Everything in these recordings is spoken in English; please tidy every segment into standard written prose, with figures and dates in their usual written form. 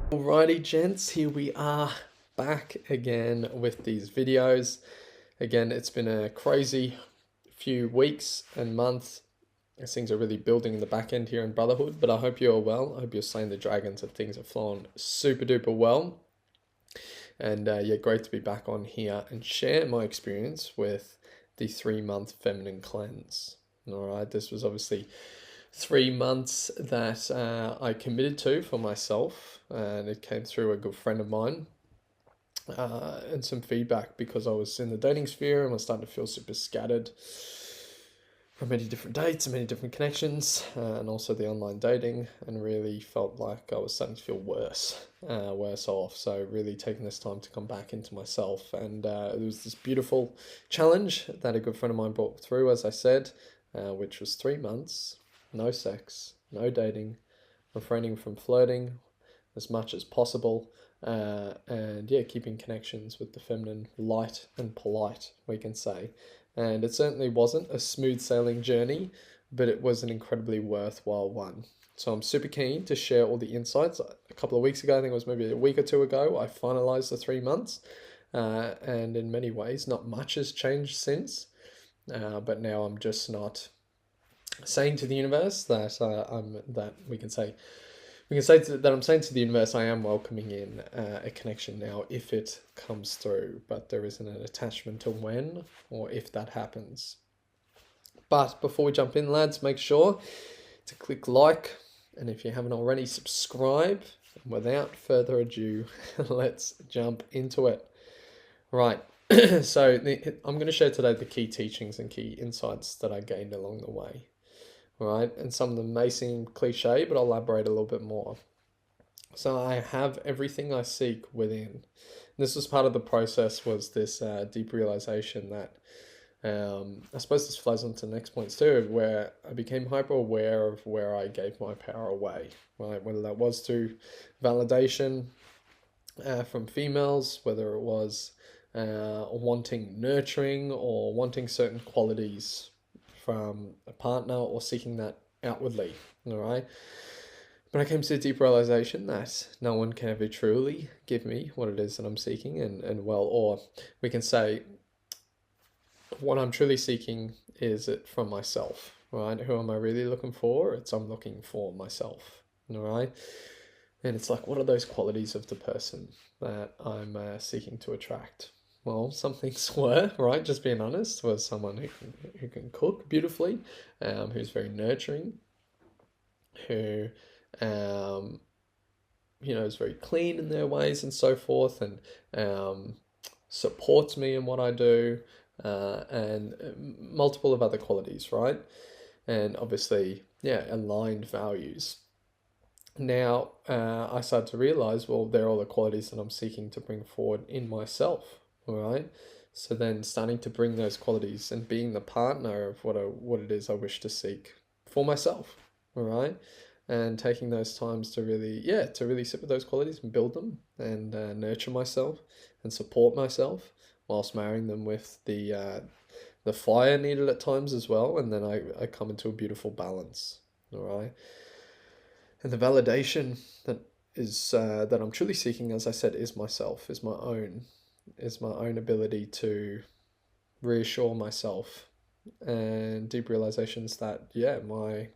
Alrighty, gents, here we are back again with these videos. Again, it's been a crazy few weeks and months as things are really building in the back end here in Brotherhood, but I hope you're well. I hope you're slaying the dragons and things are flowing super duper well. And yeah, great to be back on here and share my experience with the 3-month feminine cleanse. All right, this was obviously 3 months that I committed to for myself, and it came through a good friend of mine and some feedback because I was in the dating sphere and was starting to feel super scattered from many different dates and many different connections, and also the online dating, and really felt like I was starting to feel worse off. So really taking this time to come back into myself, and it was this beautiful challenge that a good friend of mine brought through, as I said, which was 3 months, no sex, no dating, refraining from flirting as much as possible, and yeah, keeping connections with the feminine light and polite, we can say. And it certainly wasn't a smooth sailing journey, but it was an incredibly worthwhile one. So I'm super keen to share all the insights. A couple of weeks ago, I think it was maybe a week or two ago, I finalized the 3 months. And in many ways, not much has changed since. But now I'm just not saying to the universe that that I'm saying to the universe I am welcoming in a connection now if it comes through, but there isn't an attachment to when or if that happens. But before we jump in, lads, make sure to click like, and if you haven't already, subscribe. And without further ado, let's jump into it. Right. So I'm going to share today the key teachings and key insights that I gained along the way. Right, and some of them may seem cliche, but I'll elaborate a little bit more. So I have everything I seek within. This was part of the process, was this deep realization that I suppose this flows on to the next points too, where I became hyper aware of where I gave my power away, right? Whether that was through validation from females, whether it was wanting nurturing or wanting certain qualities from a partner or seeking that outwardly, all right? But I came to a deep realization that no one can ever truly give me what it is that I'm seeking, and well, or we can say what I'm truly seeking is it from myself, right? Who am I really looking for? I'm looking for myself, all right? And it's like, what are those qualities of the person that I'm seeking to attract? Well, some things were, right, just being honest, was someone who can cook beautifully, who's very nurturing, who, um, is very clean in their ways and so forth, and supports me in what I do, and multiple of other qualities, right? And obviously, yeah, aligned values. Now, I started to realize, well, they're all the qualities that I'm seeking to bring forward in myself, all right? So then starting to bring those qualities and being the partner of what it is I wish to seek for myself, all right? And taking those times to really, yeah, to really sit with those qualities and build them and nurture myself and support myself whilst marrying them with the fire needed at times as well. And then I come into a beautiful balance, all right? And the validation that I'm truly seeking, as I said, is myself, is my own ability to reassure myself, and deep realizations that, yeah, my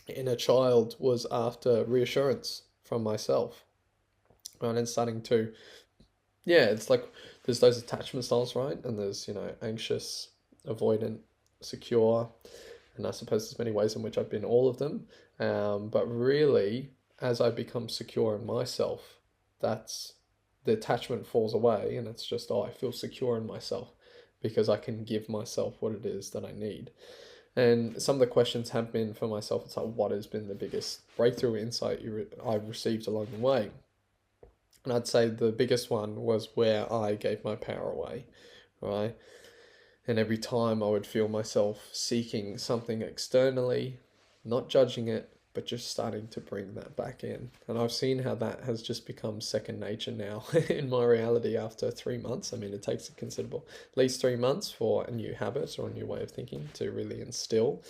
inner child was after reassurance from myself, right? And starting to, yeah, it's like there's those attachment styles, right? And there's, anxious, avoidant, secure, and I suppose there's many ways in which I've been all of them. But really, as I become secure in myself, that's the attachment falls away, and it's just, oh, I feel secure in myself because I can give myself what it is that I need. And some of the questions have been for myself, it's like, what has been the biggest breakthrough insight I've received along the way? And I'd say the biggest one was where I gave my power away, right? And every time I would feel myself seeking something externally, not judging it, but just starting to bring that back in. And I've seen how that has just become second nature now in my reality after 3 months. I mean, it takes a considerable, at least 3 months for a new habit or a new way of thinking to really instill.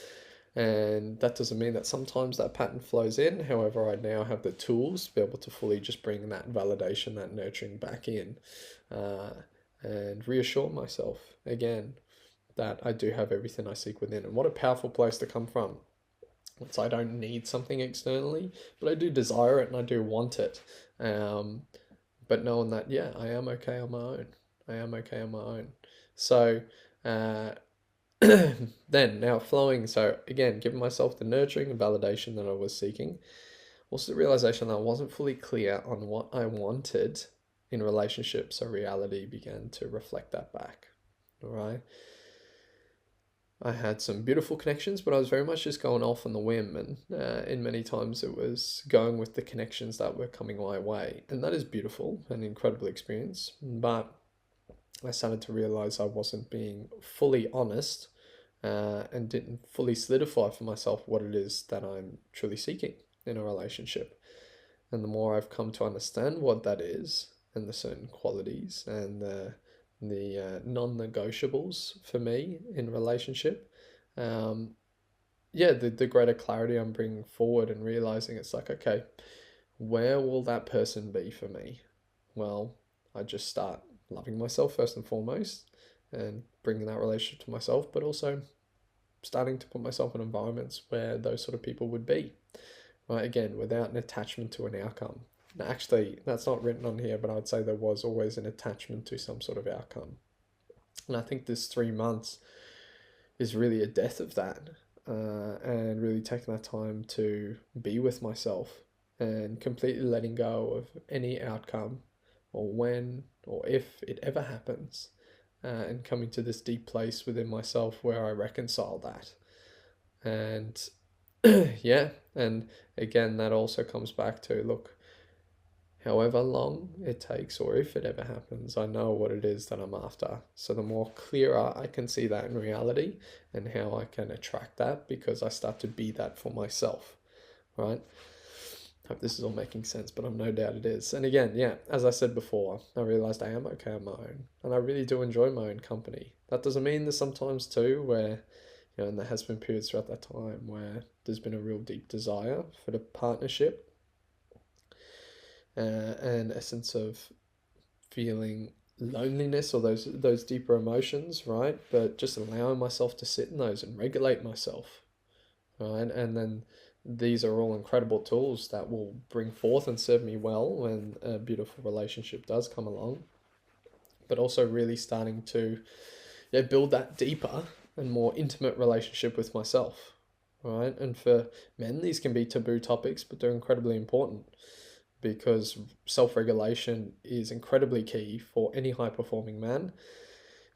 And that doesn't mean that sometimes that pattern flows in. However, I now have the tools to be able to fully just bring that validation, that nurturing back in, uh, and reassure myself again that I do have everything I seek within. And what a powerful place to come from. It's I don't need something externally, but I do desire it and I do want it. Um, but knowing that, yeah, I am okay on my own. I am okay on my own. So, uh, then now flowing. So again, giving myself the nurturing and validation that I was seeking. Also, the realization that I wasn't fully clear on what I wanted in relationships. So reality began to reflect that back. All right. I had some beautiful connections, but I was very much just going off on the whim, and in many times it was going with the connections that were coming my way, and that is beautiful, an incredible experience. But I started to realize I wasn't being fully honest, and didn't fully solidify for myself what it is that I'm truly seeking in a relationship. And the more I've come to understand what that is, and the certain qualities and the non-negotiables for me in relationship, um, yeah, the greater clarity I'm bringing forward and realizing it's like, okay, where will that person be for me? Well, I just start loving myself first and foremost and bringing that relationship to myself, but also starting to put myself in environments where those sort of people would be, right? Again, without an attachment to an outcome. Now, actually, that's not written on here, but I would say there was always an attachment to some sort of outcome. And I think this 3 months is really a death of that, and really taking that time to be with myself and completely letting go of any outcome or when or if it ever happens, and coming to this deep place within myself where I reconcile that. And yeah, and again, that also comes back to look, however long it takes, or if it ever happens, I know what it is that I'm after. So the more clearer I can see that in reality and how I can attract that, because I start to be that for myself, right? Hope this is all making sense, but I've no doubt it is. And again, yeah, as I said before, I realized I am okay on my own, and I really do enjoy my own company. That doesn't mean there's sometimes too where, and there has been periods throughout that time where there's been a real deep desire for the partnership, and a sense of feeling loneliness or those deeper emotions, right? But just allowing myself to sit in those and regulate myself, right? And then these are all incredible tools that will bring forth and serve me well when a beautiful relationship does come along. But also really starting to, yeah, build that deeper and more intimate relationship with myself, right? And for men, these can be taboo topics, but they're incredibly important because self regulation is incredibly key for any high performing man.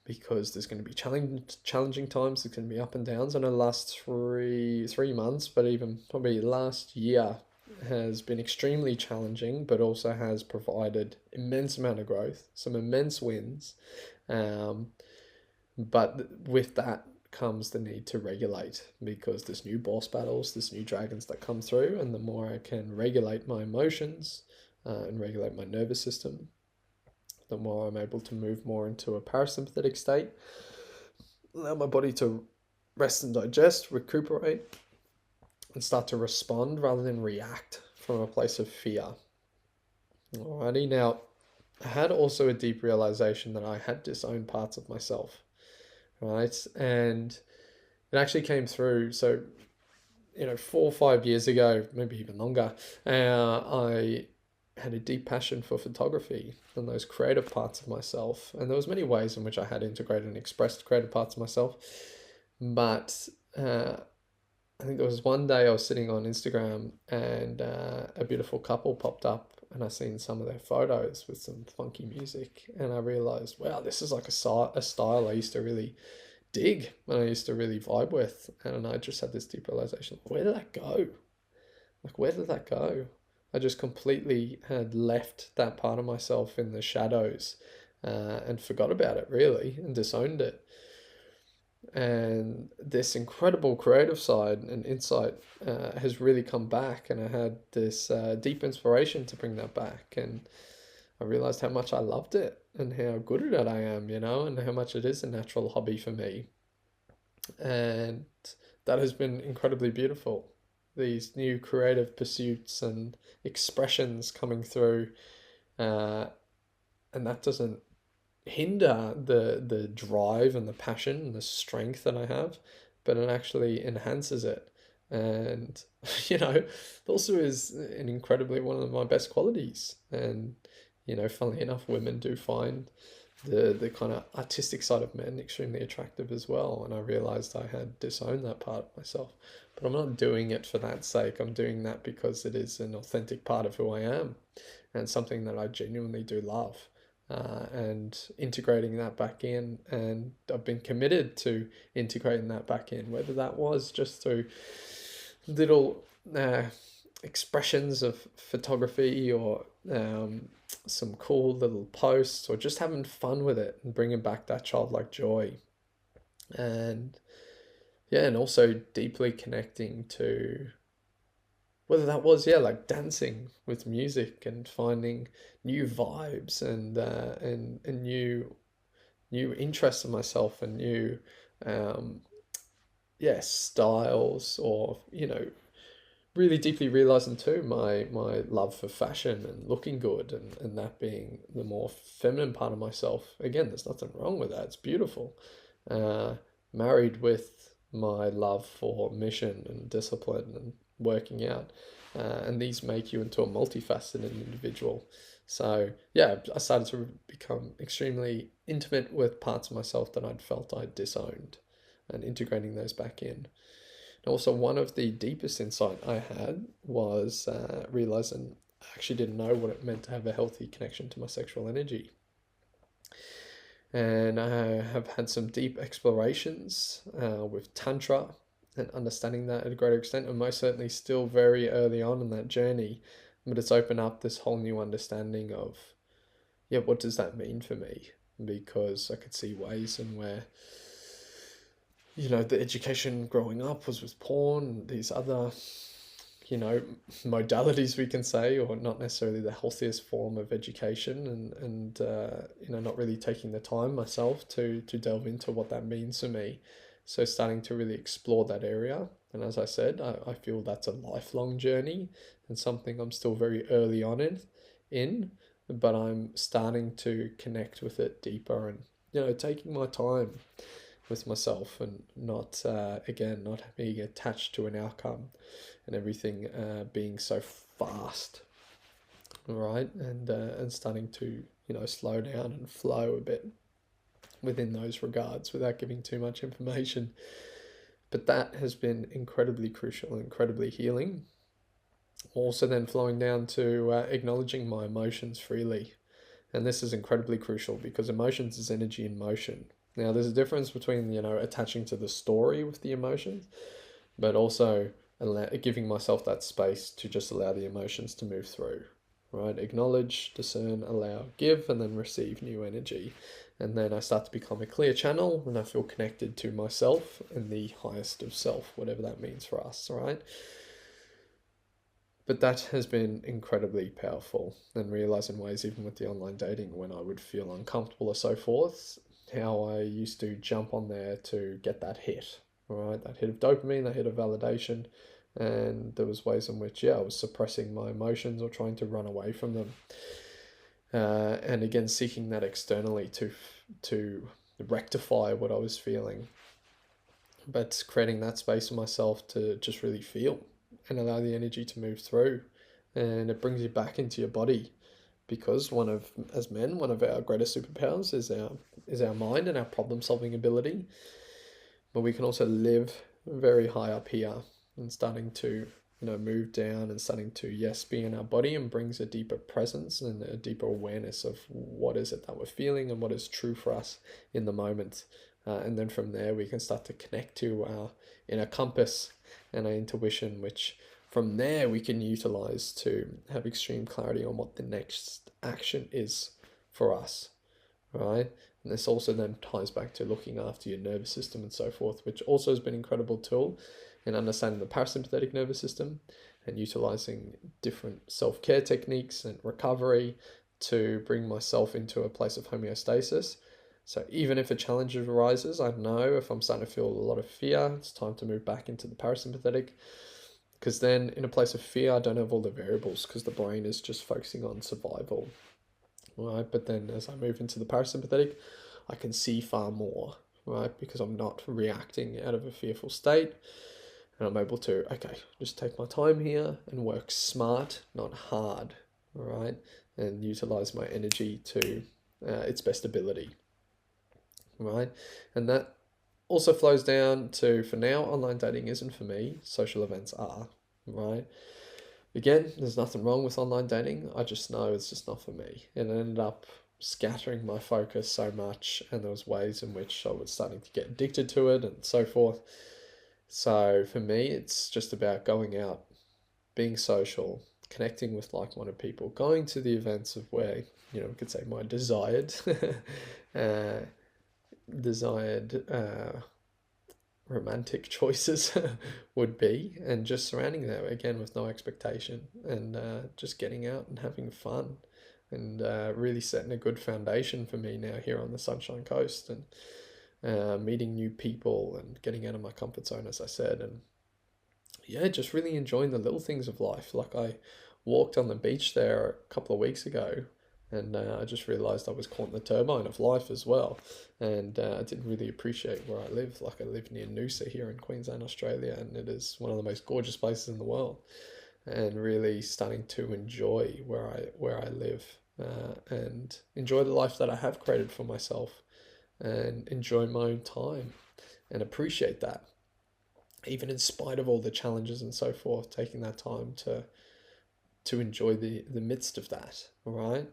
Because there's going to be challenging times, there's going to be up and downs. I know the last three months, but even probably last year has been extremely challenging, but also has provided immense amount of growth, some immense wins. Um, but with that comes the need to regulate, because there's new boss battles, there's new dragons that come through, and the more I can regulate my emotions, and regulate my nervous system, the more I'm able to move more into a parasympathetic state, allow my body to rest and digest, recuperate, and start to respond rather than react from a place of fear. Alrighty, now I had also a deep realization that I had disowned parts of myself, right? And it actually came through. So, 4 or 5 years ago, maybe even longer, I had a deep passion for photography and those creative parts of myself. And there was many ways in which I had integrated and expressed creative parts of myself. But I think there was one day I was sitting on Instagram, and a beautiful couple popped up, and I seen some of their photos with some funky music, and I realized, wow, this is like a style I used to really dig and I used to really vibe with. And I just had this deep realization, where did that go? Like, where did that go? I just completely had left that part of myself in the shadows, and forgot about it really and disowned it. And this incredible creative side and insight has really come back, and I had this deep inspiration to bring that back. And I realized how much I loved it and how good at it I am, and how much it is a natural hobby for me. And that has been incredibly beautiful. These new creative pursuits and expressions coming through, uh, and that doesn't hinder the drive and the passion and the strength that I have, but it actually enhances it. And it also is an incredibly one of my best qualities. And funnily enough, women do find the kind of artistic side of men extremely attractive as well. And I realized I had disowned that part of myself. But I'm not doing it for that sake. I'm doing that because it is an authentic part of who I am and something that I genuinely do love. And integrating that back in, and I've been committed to integrating that back in, whether that was just through little expressions of photography or some cool little posts, or just having fun with it and bringing back that childlike joy. And yeah, and also deeply connecting to whether that was, yeah, like dancing with music and finding new vibes and new interests in myself and new um yeah, styles, or really deeply realizing too my love for fashion and looking good, and that being the more feminine part of myself. Again, there's nothing wrong with that. It's beautiful. Uh, Married with my love for mission and discipline and working out. And these make you into a multifaceted individual. So yeah, I started to become extremely intimate with parts of myself that I'd felt I'd disowned, and integrating those back in. Also, one of the deepest insight I had was realizing I actually didn't know what it meant to have a healthy connection to my sexual energy. And I have had some deep explorations with Tantra and understanding that at a greater extent. I'm most certainly still very early on in that journey, but it's opened up this whole new understanding of, yeah, what does that mean for me? Because I could see ways in where the education growing up was with porn, these other, you know, modalities we can say, or not necessarily the healthiest form of education, and not really taking the time myself to delve into what that means to me. So starting to really explore that area. And as I said, I feel that's a lifelong journey and something I'm still very early on in, but I'm starting to connect with it deeper and, taking my time with myself, and not again, not being attached to an outcome and everything being so fast, right? And starting to slow down and flow a bit within those regards without giving too much information. But that has been incredibly crucial and incredibly healing. Also, then flowing down to acknowledging my emotions freely. And this is incredibly crucial because emotions is energy in motion. Now, there's a difference between, attaching to the story with the emotions, but also giving myself that space to just allow the emotions to move through, right? Acknowledge, discern, allow, give, and then receive new energy. And then I start to become a clear channel and I feel connected to myself and the highest of self, whatever that means for us, right? But that has been incredibly powerful, and realizing ways, even with the online dating, when I would feel uncomfortable or so forth, how I used to jump on there to get that hit, right? That hit of dopamine, that hit of validation. And there was ways in which, yeah, I was suppressing my emotions or trying to run away from them. And again, seeking that externally to rectify what I was feeling, but creating that space for myself to just really feel and allow the energy to move through, and it brings you back into your body, because as men, one of our greatest superpowers is our mind and our problem solving ability, but we can also live very high up here, and starting to move down and starting to, yes, be in our body, and brings a deeper presence and a deeper awareness of what is it that we're feeling and what is true for us in the moment. And then from there we can start to connect to our inner compass and our intuition, which from there we can utilize to have extreme clarity on what the next action is for us, right? And this also then ties back to looking after your nervous system and so forth, which also has been an incredible tool in understanding the parasympathetic nervous system and utilizing different self-care techniques and recovery to bring myself into a place of homeostasis, So even if a challenge arises, I know if I'm starting to feel a lot of fear, it's time to move back into the parasympathetic. Because then in a place of fear, I don't have all the variables because the brain is just focusing on survival. Right? But then as I move into the parasympathetic, I can see far more, right? Because I'm not reacting out of a fearful state. And I'm able to, okay, just take my time here and work smart, not hard, all right? And utilize my energy to its best ability, right? And that also flows down to, for now, online dating isn't for me, social events are, right? Again, there's nothing wrong with online dating. I just know it's just not for me. It ended up scattering my focus so much, and there was ways in which I was starting to get addicted to it and so forth. So for me, it's just about going out, being social, connecting with like-minded people, going to the events of where, we could say my desired, uh, desired romantic choices would be, and just surrounding them again with no expectation, and just getting out and having fun, and really setting a good foundation for me now here on the Sunshine Coast, and meeting new people and getting out of my comfort zone, as I said, and yeah, just really enjoying the little things of life. Like I walked on the beach there a couple of weeks ago, and I just realized I was caught in the turbine of life as well, and I didn't really appreciate where I live. Like I live near Noosa here in Queensland, Australia, and it is one of the most gorgeous places in the world, and really starting to enjoy where I live, and enjoy the life that I have created for myself, and enjoy my own time and appreciate that, even in spite of all the challenges and so forth, taking that time to enjoy the midst of that. All right.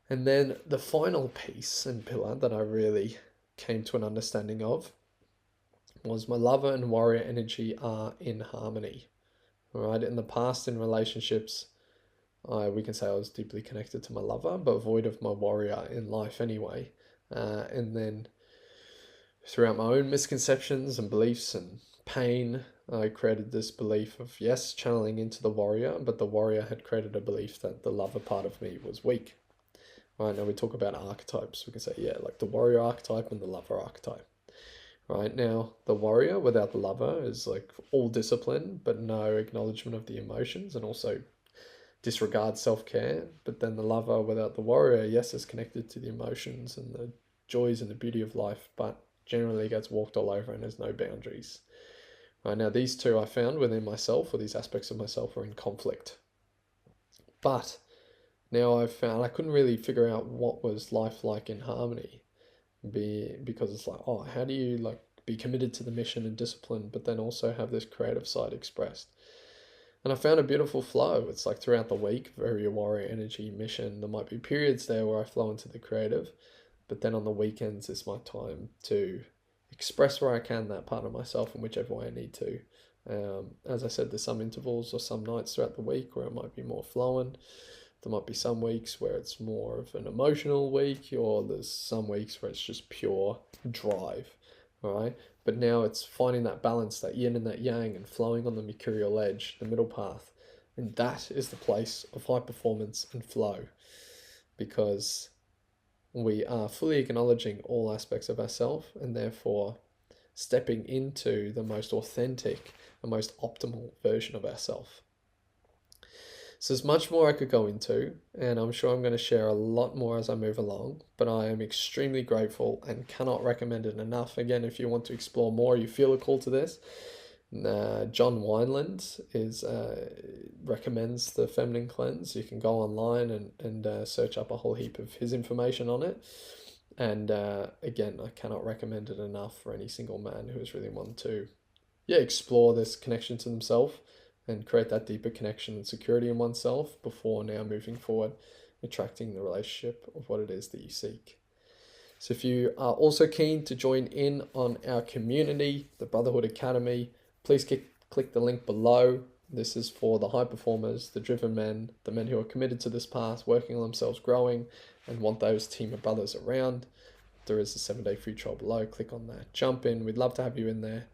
And then the final piece and pillar that I really came to an understanding of was my lover and warrior energy are in harmony. All right. In the past, in relationships, we can say I was deeply connected to my lover, but void of my warrior in life anyway. And then throughout my own misconceptions and beliefs and pain, I created this belief of, yes, channeling into the warrior, but the warrior had created a belief that the lover part of me was weak. Right now we talk about archetypes. We can say, yeah, like the warrior archetype and the lover archetype. Right now, the warrior without the lover is like all discipline, but no acknowledgement of the emotions, and also disregard self-care. But then the lover without the warrior, yes, is connected to the emotions and the joys and the beauty of life, but generally gets walked all over and has no boundaries. Right now, these two I found within myself, or these aspects of myself, are in conflict. But now I've found I couldn't really figure out what was life like in harmony, because it's like, oh, how do you like be committed to the mission and discipline, but then also have this creative side expressed? And I found a beautiful flow. It's like throughout the week, very warrior energy mission. There might be periods there where I flow into the creative, but then on the weekends, it's my time to express where I can that part of myself in whichever way I need to. As I said, there's some intervals or some nights throughout the week where it might be more flowing. There might be some weeks where it's more of an emotional week, or there's some weeks where it's just pure drive, all right? But now it's finding that balance, that yin and that yang, and flowing on the mercurial edge, the middle path. And that is the place of high performance and flow, because we are fully acknowledging all aspects of ourselves, and therefore stepping into the most authentic and most optimal version of ourselves. So there's much more I could go into, and I'm sure I'm going to share a lot more as I move along, but I am extremely grateful and cannot recommend it enough. Again, if you want to explore more, you feel a call to this, John Wineland recommends the Feminine Cleanse. You can go online and search up a whole heap of his information on it. And again, I cannot recommend it enough for any single man who is really wanting to explore this connection to themselves and create that deeper connection and security in oneself before now moving forward, attracting the relationship of what it is that you seek. So if you are also keen to join in on our community, the Brotherhood Academy, please click the link below. This is for the high performers, the driven men, the men who are committed to this path, working on themselves, growing, and want those team of brothers around. There is a 7-day free trial below. Click on that. Jump in. We'd love to have you in there.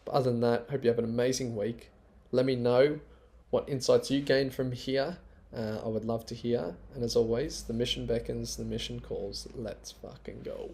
But other than that, hope you have an amazing week. Let me know what insights you gain from here. I would love to hear. And as always, the mission beckons, the mission calls. Let's fucking go.